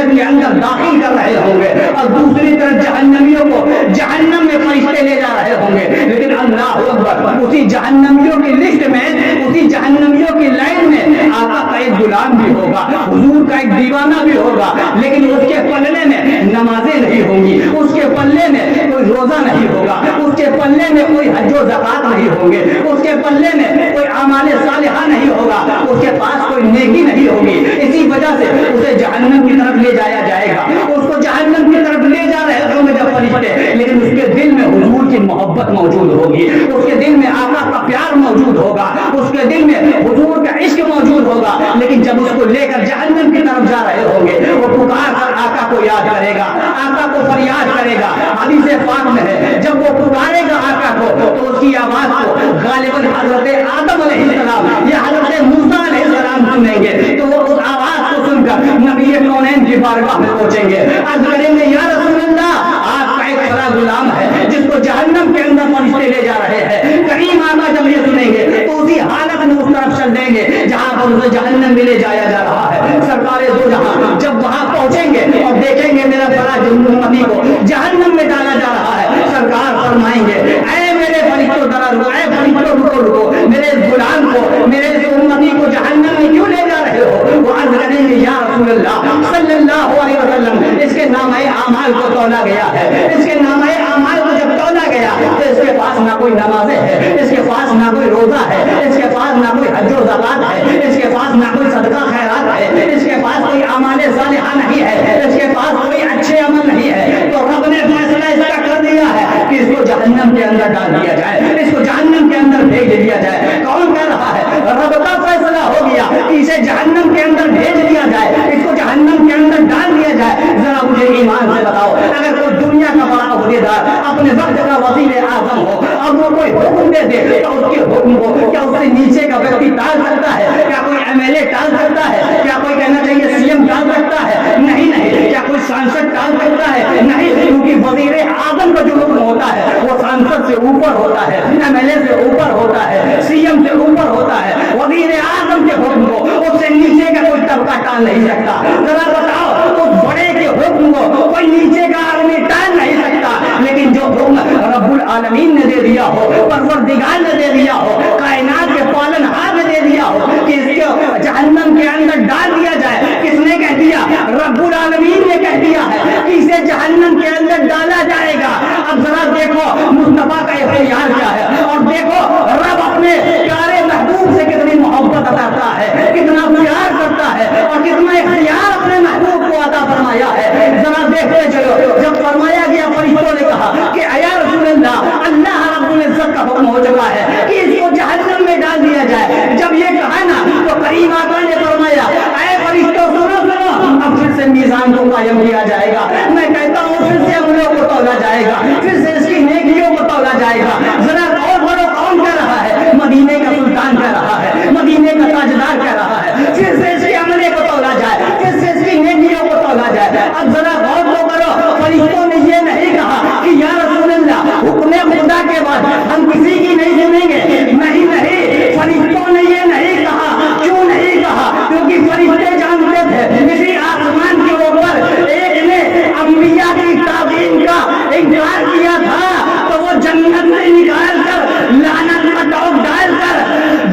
जन्नत के अंदर दाखिल कर रहे होंगे और दूसरी तरफ जहन्नमियों को जहन्नम में फरिश्ते ले जा रहे होंगे। लेकिन अल्लाह अकबर, उसी जहन्नमियों की लिस्ट में, उसी जहन्नमियों की लाइन में आका का एक गुलाम भी होगा, हुजूर का एक दीवाना भी होगा, लेकिन उसके पल्ले में नमाजें नहीं होंगी, उसके पल्ले में कोई रोजा नहीं होगा, उसके पल्ले में कोई हज और ज़कात नहीं होंगे, उसके पल्ले में कोई आमाले सालिहा नहीं होगा, उसके पास कोई नेकी नहीं होगी। इसी वजह से उसे जहन्नम की तरफ ले जाया जाएगा। उसको जहन्नम की तरफ ले जा रहे होंगे जब फरिश्ते, लेकिन उसके दिल में हुजूर की मोहब्बत मौजूद होगी, उसके दिल में आका का प्यार मौजूद होगा, उसके दिल में हुजूर का इश्क मौजूद होगा। लेकिन जब उसको लेकर जहन्नम की तरफ जा रहे होंगे, वो पुकार कर आका को याद करेगा, आका को फरियाद करेगा। हदीस पाक में है, जब वो पुकारेगा आका को तो उसकी आवाज को गालिबन हजरत आदम अलैहिस्सलाम या हजरत मूसा अलैहिस्सलाम सुनेंगे, तो वो उस आवाज को सुनकर नबी कौनैन की बारगाह में पहुंचेंगे, अर्ज करेंगे या रसूल अल्लाह, आपका एक बड़ा गुलाम है जिसको जहन्नम के अंदर फरिश्ते ले जा रहे हैं। करीम आका जब ये सुनेंगे तो उसी हालत में उस तरफ चल देंगे जहां पर उसे जहन्नम में ले जाया जा रहा है। सरकारे दो जहां जब वहां पहुंचेंगे और देखेंगे मेरा बड़ा उम्मती को जहन्नम में डाला जा रहा है, सरकार फरमाएंगे, ऐ मेरे फरिश्तों जरा रुको, ऐ फरिश्तों रुको रुको, मेरे इस गुलाम को, मेरे इस उम्मती को जहन्नम में क्यों ले जा रहे हो? वो अर्ज करेंगे या रसूल अल्लाह सल्लल्लाहु अलैहि वसल्लम, इसके नामाए आमाल को तौला गया है, इसके नामाए आमाल को जब तौला गया तो इसके पास ना कोई नमाज़ें है, इसके पास ना कोई रोजा है, इसके पास ना कोई हज और ज़कात है, इसके पास ना कोई सदका खैरात है, इसके पास कोई अमाले सालिहा नहीं है, इसके पास कोई अच्छे अमल नहीं है। तो रब ने फैसला इसका कर दिया है कि इसको जहन्नम के अंदर डाल दिया जाए, इसको जहन्नम के अंदर भेज दिया जाए। कौन कह रहा है? रब का फैसला हो गया कि इसे जहन्नम के अंदर भेज दिया जाए, इसको जहन्नम के अंदर डाल दिया जाए। जरा मुझे ईमान से बताओ, अगर कोई दुनिया का बड़ा ओहदेदार अपने वक्त का वज़ीर आज़म हो और वो कोई हुक्म दे दे तो उसके हुक्म को क्या उससे नीचे का व्यक्ति टाल सकता है? क्या कोई एमएलए टाल सकता है? क्या कोई कहना चाहिए सीएम टाल सकता है? नहीं नहीं। क्या कोई सांसद टाल सकता है? नहीं, क्योंकि वज़ीर आज़म का जो हुक्म होता है वो सांसद से ऊपर होता है, एमएलए से ऊपर होता है, सीएम से ऊपर होता है। वज़ीर आज़म के हुक्म को उससे नीचे का कोई तबका टाल नहीं सकता। जरा बताओ, उस बड़े के हुक्म को कोई नीचे का आदमी टाल नहीं सकता। लेकिन जो हुक्म रब्बुल आलमीन ने दे दिया हो, परवरदिगार ने दे दिया हो, कायनात के पालनहार ने दे दिया हो कि इसको जहन्नम के अंदर डाल दिया जाए, किसने कह दिया? रब्बुल आलमीन ने कह दिया है कि इसे जहन्नम के अंदर डाला जाएगा। अब जरा देखो मुस्तफा का इख्तियार क्या है, और देखो रब अपने प्यारे महबूब से कितनी मोहब्बत करता है, कितना प्यार करता है और कितना इख्तियार अपने महबूब को अता फरमाया है। जरा देखते चलो, जब फरमाया गया फरिश्तों ने कहा कि या रसूल अल्लाह, अल्लाह रब्बुल इज्जत का हुक्म हो चुका है कि इसको जहन्नम में डाल दिया जाए। जब ये कहा ना तो करीम आका ने फरमाया, ऐ फरिश्तों सुनो सुनो, अब फिर से मीज़ान को कायम किया जाएगा। मैं कहता हूँ फिर से अमलों को तौला जाएगा, फिर से इसकी नेकियों को तौला जाएगा। जरा और बोलो, कौन कह रहा है? मदीने का सुल्तान कह रहा है, मदीने का ताजदार कह रहा है। फिर से इसके अमले को तौला जाए, फिर से इसकी नेकियों को तौला जाए। अब जरा गौर तो करो, फरिश्तों ने ये नहीं कहा कि या रसूल अल्लाह, हुक्म खुदा के बाद हम किसी की नहीं सुनेंगे। नहीं नहीं, फरिश्तों ने ये नहीं कहा। क्यों नहीं कहा? क्योंकि फरिश्ते जानते थे इसी आसमान के ऊपर एक ने अंबिया की ताज़ीम का इनकार किया था, तो वो जन्नत से निकाल कर लानत का टोक डालकर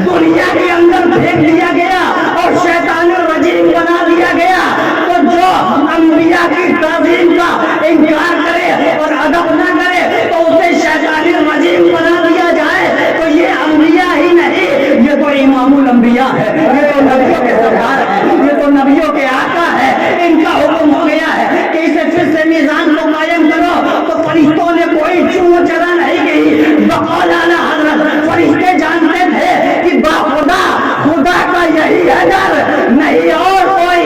दुनिया के अंदर फेंक दिया गया और शैतानुर रजीम बना दिया गया। तो जो अंबिया की ताज़ीम का इनकार करे और अदब न करे तो उसे शैतानुर रजीम बना दिया जाए, तो ये अंबिया ही नहीं, ये तो इमामुल अंबिया है, ये तो नबियों के सरदार है, ये तो नबियों के आका है। इनका हुक्म हो गया है कि इसे फिर से मीज़ान को कायम करो। तो फरिश्तों ने कोई चूं चला नहीं गई। बकौल आला हज़रत फरिश्ते जानते थे कि बाखुदा खुदा का यही है डर, नहीं और कोई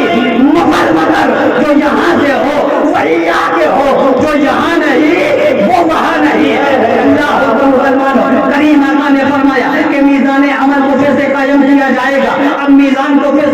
मगर जो यहाँ से हो वही आके हो, जो यहाँ नहीं वो वहाँ नहीं। करीम आका ने फरमाया कि मीज़ान अमल को फिर से कायम किया जाएगा। अब मीज़ान को फिर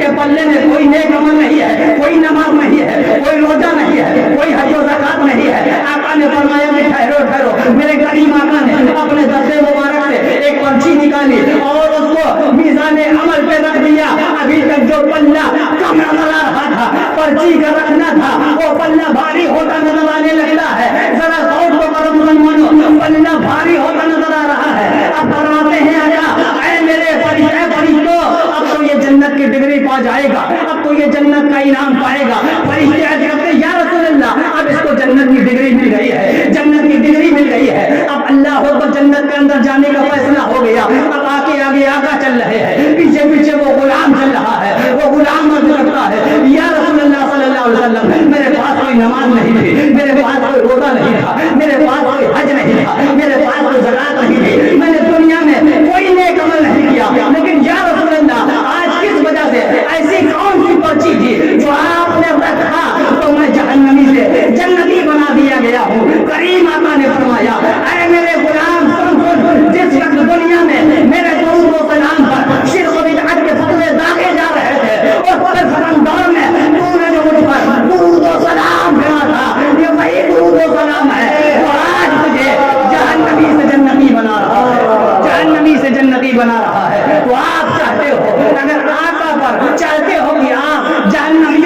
کے پلے میں کوئی نیک عمل نہیں ہے، کوئی نماز نہیں ہے، کوئی روزہ نہیں ہے، کوئی حج و زکات نہیں ہے، آقا نے فرمایا کہ ٹھہرو ٹھہرو، میرے کریم آقا نے اپنے دستے مبارک سے ایک پرچی نکالی اور اس کو میزان عمل پہ رکھ دیا. ابھی تک جو پلہ کم نظر آ رہا تھا، پرچی کا رکھنا تھا، وہ پلہ بھاری ہوتا نظر آنے لگتا ہے. ذرا غور تو کرو مسلمانوں، پلہ بھاری ہوتا نظر آ رہا ہے. اب فرماتے ہیں آقا اے میرے فرشتوں، اب تو یہ جنت کی ڈگری پا جائے گا، اب تو یہ جنت کا انعام پائے گا. فرشتے عرض کرتے ہیں یا رسول اللہ اب اس کو جنت کی ڈگری مل گئی ہے، جنت کی ڈگری مل گئی ہے. اب اللہ ہو تو جنت کے اندر جانے کا فیصلہ ہو گیا. اب آگے آگے آقا چل رہے ہیں، پیچھے پیچھے وہ غلام چل رہا ہے. وہ غلام عرض کرتا ہے یا رسول اللہ صلی اللہ علیہ وسلم میرے پاس کوئی نماز نہیں تھی، میرے پاس کوئی روزہ نہیں تھا، میرے پاس کوئی حج نہیں تھا، میرے پاس کوئی زکات نہیں تھی، میں نے دنیا میں کوئی نیک عمل نہیں کیا، لیکن یا رسول اللہ آج کس وجہ سے ایسی کون سی پرچی تھی جو آپ نے رکھا تو میں جہنمی سے جنتی بنا دیا گیا ہوں. کریم آقا نے فرمایا اے میرے غلام سن سن، جس وقت دنیا میں میرے درود و سلام پر شرک و بدعت کے فتوے داغے جا رہے تھے اور پھر دور میں تو نے جو مجھ پر درود و سلام بھیجا تھا، یہ وہی درود و سلام ہے جو آج تجھے جہنمی سے جنتی بنا رہا ہے، جہنمی سے جنتی بنا رہا ہے. تو آپ چاہتے ہو اگر آقا پر چاہتے ہو کہ آپ جہنمی